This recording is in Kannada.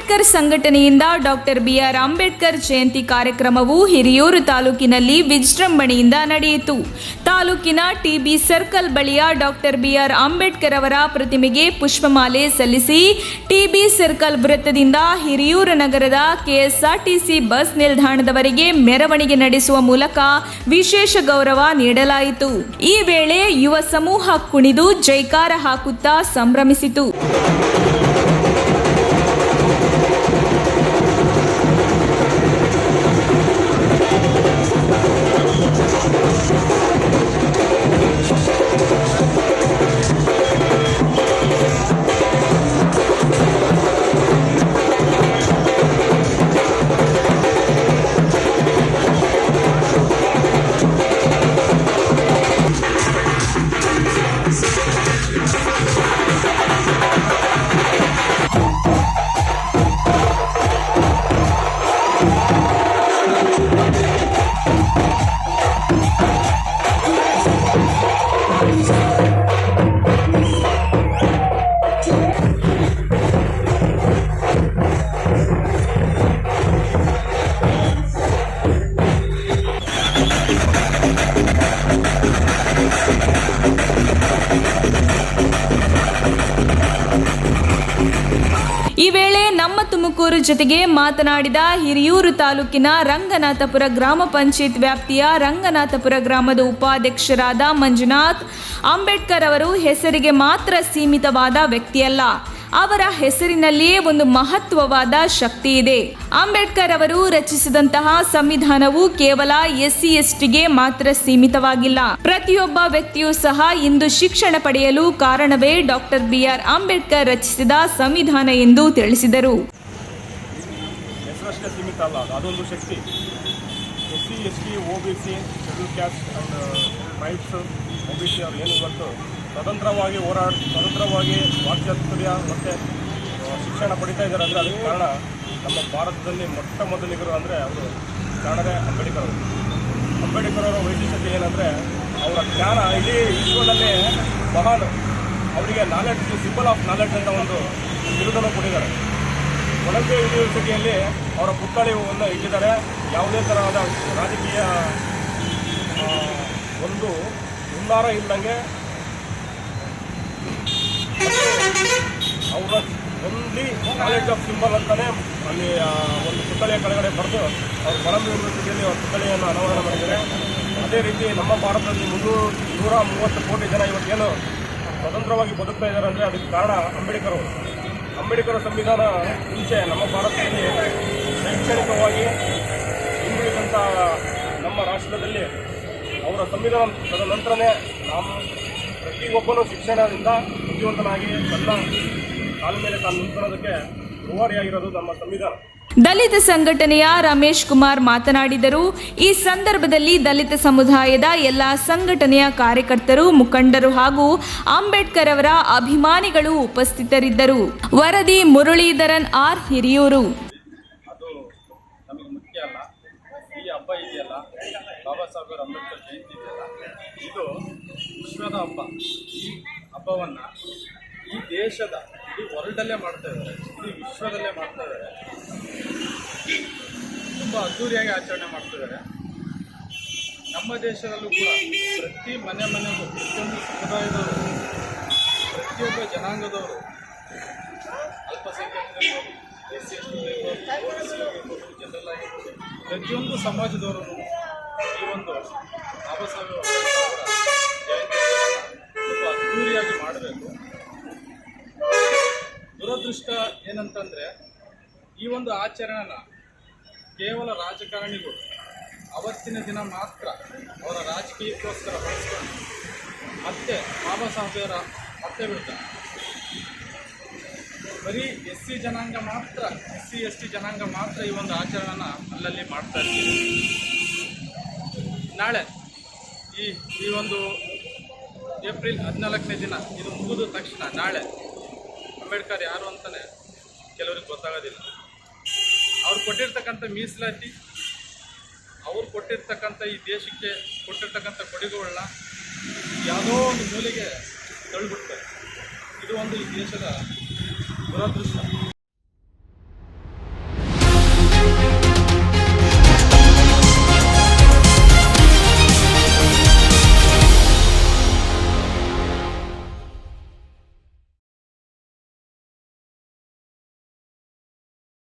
ಅಂಬೇಡ್ಕರ್ ಸಂಘಟನೆಯಿಂದ ಡಾಕ್ಟರ್ ಬಿಆರ್ ಅಂಬೇಡ್ಕರ್ ಜಯಂತಿ ಕಾರ್ಯಕ್ರಮವು ಹಿರಿಯೂರು ತಾಲೂಕಿನಲ್ಲಿ ವಿಜೃಂಭಣೆಯಿಂದ ನಡೆಯಿತು. ತಾಲೂಕಿನ ಟಿಬಿ ಸರ್ಕಲ್ ಬಳಿಯ ಡಾಕ್ಟರ್ ಬಿಆರ್ ಅಂಬೇಡ್ಕರ್ ಅವರ ಪ್ರತಿಮೆಗೆ ಪುಷ್ಪಮಾಲೆ ಸಲ್ಲಿಸಿ ಟಿಬಿ ಸರ್ಕಲ್ ವೃತ್ತದಿಂದ ಹಿರಿಯೂರು ನಗರದ ಕೆಎಸ್ಆರ್ಟಿಸಿ ಬಸ್ ನಿಲ್ದಾಣದವರೆಗೆ ಮೆರವಣಿಗೆ ನಡೆಸುವ ಮೂಲಕ ವಿಶೇಷ ಗೌರವ ನೀಡಲಾಯಿತು. ಈ ವೇಳೆ ಯುವ ಸಮೂಹ ಕುಣಿದು ಜೈಕಾರ ಹಾಕುತ್ತಾ ಸಂಭ್ರಮಿಸಿತು. ಈ ವೇಳೆ ನಮ್ಮ ತುಮಕೂರು ಜೊತೆಗೆ ಮಾತನಾಡಿದ ಹಿರಿಯೂರು ತಾಲೂಕಿನ ರಂಗನಾಥಪುರ ಗ್ರಾಮ ಪಂಚಾಯತ್ ವ್ಯಾಪ್ತಿಯ ರಂಗನಾಥಪುರ ಗ್ರಾಮದ ಉಪಾಧ್ಯಕ್ಷರಾದ ಮಂಜುನಾಥ್, ಅಂಬೇಡ್ಕರ್ ಅವರು ಹೆಸರಿಗೆ ಮಾತ್ರ ಸೀಮಿತವಾದ ವ್ಯಕ್ತಿಯಲ್ಲ, ಅವರ ಹೆಸರಿನಲ್ಲಿಯೇ ಒಂದು ಮಹತ್ವವಾದ ಶಕ್ತಿ ಇದೆ. ಅಂಬೇಡ್ಕರ್ ಅವರು ರಚಿಸಿದಂತಹ ಸಂವಿಧಾನವು ಕೇವಲ ಎಸ್ಸಿ ಎಸ್ಟಿಗೆ ಮಾತ್ರ ಸೀಮಿತವಾಗಿಲ್ಲ. ಪ್ರತಿಯೊಬ್ಬ ವ್ಯಕ್ತಿಯೂ ಸಹ ಇಂದು ಶಿಕ್ಷಣ ಪಡೆಯಲು ಕಾರಣವೇ ಡಾಕ್ಟರ್ ಬಿಆರ್ ಅಂಬೇಡ್ಕರ್ ರಚಿಸಿದ ಸಂವಿಧಾನ ಎಂದು ತಿಳಿಸಿದರು. ಹೆಸರಷ್ಟೇ ಸೀಮಿತ ಅಲ್ಲ, ಅದೊಂದು ಶಕ್ತಿ. SC ST OBC schedule caste and tribes OBC ಅವರು ಏನು ಇವತ್ತು ಸ್ವತಂತ್ರವಾಗಿ ಸ್ವತಂತ್ರವಾಗಿ ವಾಕ್ಚಾತುರ್ಯ ಮತ್ತು ಶಿಕ್ಷಣ ಪಡಿತಾ ಇದ್ದಾರೆ ಅಂದರೆ ಅದಕ್ಕೆ ಕಾರಣ ನಮ್ಮ ಭಾರತದಲ್ಲಿ ಮೊಟ್ಟ ಮೊದಲಿಗರು ಅಂದರೆ ಅವರು ಕಾರಣವೇ ಅಂಬೇಡ್ಕರ್ ಅವರು. ಅಂಬೇಡ್ಕರ್ ಅವರ ವೈಶಿಷ್ಟ್ಯತೆ ಏನಂದರೆ ಅವರ ಜ್ಞಾನ ಇಡೀ ವಿಶ್ವದಲ್ಲೇ ಮಹಾನ್. ಅವರಿಗೆ ನಾಲೆಡ್ಜ್, ಸಿಂಬಲ್ ಆಫ್ ನಾಲೆಡ್ಜ್ ಅಂತ ಒಂದು ಬಿರುದನ್ನು ಕೊಟ್ಟಿದ್ದಾರೆ. ಕೊಲಂಬಿಯಾ ಯೂನಿವರ್ಸಿಟಿಯಲ್ಲಿ ಅವರ ಪುತ್ಥಳಿಯನ್ನು ಇಟ್ಟಿದ್ದಾರೆ. ಯಾವುದೇ ತರಹದ ರಾಜಕೀಯ ಒಂದು ಹುನ್ನಾರ ಇಲ್ಲದಂಗೆ ಅವರ ಓನ್ಲಿ ನಾಲೆಡ್ಜ್ ಆಫ್ ಸಿಂಬಲ್ ಅಂತಲೇ ಅಲ್ಲಿ ಒಂದು ಪುತ್ಥಳಿಯ ಕೆಳಗಡೆ ಬರೆದು ಅವರು ಕೊಲಂಬಿಯಾ ಯೂನಿವರ್ಸಿಟಿಯಲ್ಲಿ ಅವರ ಪುತ್ಥಳಿಯನ್ನು ಅನಾವರಣ ಮಾಡಿದ್ದಾರೆ. ಅದೇ ರೀತಿ ನಮ್ಮ ಭಾರತದಲ್ಲಿ 130 ಕೋಟಿ ಜನ ಇವತ್ತೇನು ಸ್ವತಂತ್ರವಾಗಿ ಬದುಕ್ತಾ ಇದ್ದಾರೆ ಅಂದರೆ ಅದಕ್ಕೆ ಕಾರಣ ಅಂಬೇಡ್ಕರ್ ಅವರು. ಅಂಬೇಡ್ಕರ್ ಸಂವಿಧಾನ ಮುಂಚೆ ನಮ್ಮ ಭಾರತದಲ್ಲಿ ಶೈಕ್ಷಣಿಕವಾಗಿ ಹಿಂದುಳಿದಂಥ ನಮ್ಮ ರಾಷ್ಟ್ರದಲ್ಲಿ ಅವರ ಸಂವಿಧಾನ ತದನಂತರನೇ ನಾವು ಪ್ರತಿಯೊಬ್ಬನೂ ಶಿಕ್ಷಣದಿಂದ ಬುದ್ಧಿವಂತನಾಗಿ ತನ್ನ ಕಾಲ ಮೇಲೆ ತಾನು ನಿಂತ್ಕೊಳ್ಳೋದಕ್ಕೆ ರೂವಾರಿಯಾಗಿರೋದು ನಮ್ಮ ಸಂವಿಧಾನ. ದಲಿತ ಸಂಘಟನೆಯ ರಮೇಶ್ ಕುಮಾರ್ ಮಾತನಾಡಿದರು. ಈ ಸಂದರ್ಭದಲ್ಲಿ ದಲಿತ ಸಮುದಾಯದ ಎಲ್ಲ ಸಂಘಟನೆಯ ಕಾರ್ಯಕರ್ತರು, ಮುಖಂಡರು ಹಾಗೂ ಅಂಬೇಡ್ಕರ್ ಅವರ ಅಭಿಮಾನಿಗಳು ಉಪಸ್ಥಿತರಿದ್ದರು. ವರದಿ ಮುರಳೀಧರನ್ ಆರ್, ಹಿರಿಯೂರು. ಅದು ನಮಗೆ ಮುಖ್ಯ ಅಲ್ಲ. ಈ ಹಬ್ಬ ಇದೆಯಲ್ಲ, ಬಾಬಾ ಸಾಹೇಬ್ ಅಂಬೇಡ್ಕರ್ ಜಯಂತಿ ಇದೆಯಲ್ಲ, ಇದು ವಿಶ್ವದ ಹಬ್ಬ. ಈ ಹಬ್ಬವನ್ನು ಈ ದೇಶದ ಇಡೀ ವರ್ಲ್ಡಲ್ಲೇ ಮಾಡ್ತಾ ಇದ್ದಾರೆ, ಇಡೀ ವಿಶ್ವದಲ್ಲೇ ಮಾಡ್ತಾ ಇದ್ದಾರೆ. ತುಂಬ ಅದ್ಧೂರಿಯಾಗಿ ಆಚರಣೆ ಮಾಡ್ತಿದ್ದಾರೆ. ನಮ್ಮ ದೇಶದಲ್ಲೂ ಕೂಡ ಪ್ರತಿ ಮನೆಗೂ ಪ್ರತಿಯೊಂದು ಸಮುದಾಯದವರು, ಪ್ರತಿಯೊಬ್ಬ ಜನಾಂಗದವರು, ಅಲ್ಪಸಂಖ್ಯಾತರಿರ್ಬೋದು, ಎಸ್ಸಿ ಎಸ್ಟಿ ಆಗಿರ್ಬೋದು, OBC ಆಗಿರ್ಬೋದು, ಜನರಲ್ ಆಗಿರ್ಬೋದು, ಪ್ರತಿಯೊಂದು ಸಮಾಜದವರು ಈ ಒಂದು ಬಾಬಾ ಸಾಹೇಬ್ ಅವರ ಜಯಂತಿಯನ್ನು ತುಂಬ ಅದ್ಧೂರಿಯಾಗಿ ಮಾಡಬೇಕು. ದುರದೃಷ್ಟ ಏನಂತಂದರೆ ಈ ಒಂದು ಆಚರಣೆನ ಕೇವಲ ರಾಜಕಾರಣಿಗಳು ಅವತ್ತಿನ ದಿನ ಮಾತ್ರ ಅವರ ರಾಜಕೀಯಕ್ಕೋಸ್ಕರ ಬಳಸ್ಕೊಂಡು ಮತ್ತೆ ಬಾಬಾ ಸಾಹೇಬರ ಮತ್ತೆ ಬಿಡ್ತಾರೆ. ಬರೀ ಎಸ್ಸಿ ಜನಾಂಗ ಮಾತ್ರ, ಎಸ್ಸಿ ಎಸ್ಟಿ ಜನಾಂಗ ಮಾತ್ರ ಈ ಒಂದು ಆಚರಣೆನ ಅಲ್ಲಲ್ಲಿ ಮಾಡ್ತಾ ಇರ್ತೀವಿ. ನಾಳೆ ಈ ಒಂದು ಏಪ್ರಿಲ್ 14ನೇ ದಿನ ಇದು ಮುಗಿದ ತಕ್ಷಣ ನಾಳೆ ಅಂಬೇಡ್ಕರ್ ಯಾರು ಅಂತಲೇ ಕೆಲವರಿಗೆ ಗೊತ್ತಾಗೋದಿಲ್ಲ. ಅವ್ರು ಕೊಟ್ಟಿರ್ತಕ್ಕಂಥ ಮೀಸಲಾತಿ, ಅವ್ರು ಕೊಟ್ಟಿರ್ತಕ್ಕಂಥ ಈ ದೇಶಕ್ಕೆ ಕೊಟ್ಟಿರ್ತಕ್ಕಂಥ ಕೊಡುಗೆಗಳನ್ನ ಯಾವುದೋ ಒಂದು ಮೂಲೆಗೆ ತಳ್ಳಿಬಿಡ್ತಾರೆ. ಇದು ಒಂದು ಈ ದೇಶದ ದುರದೃಷ್ಟ.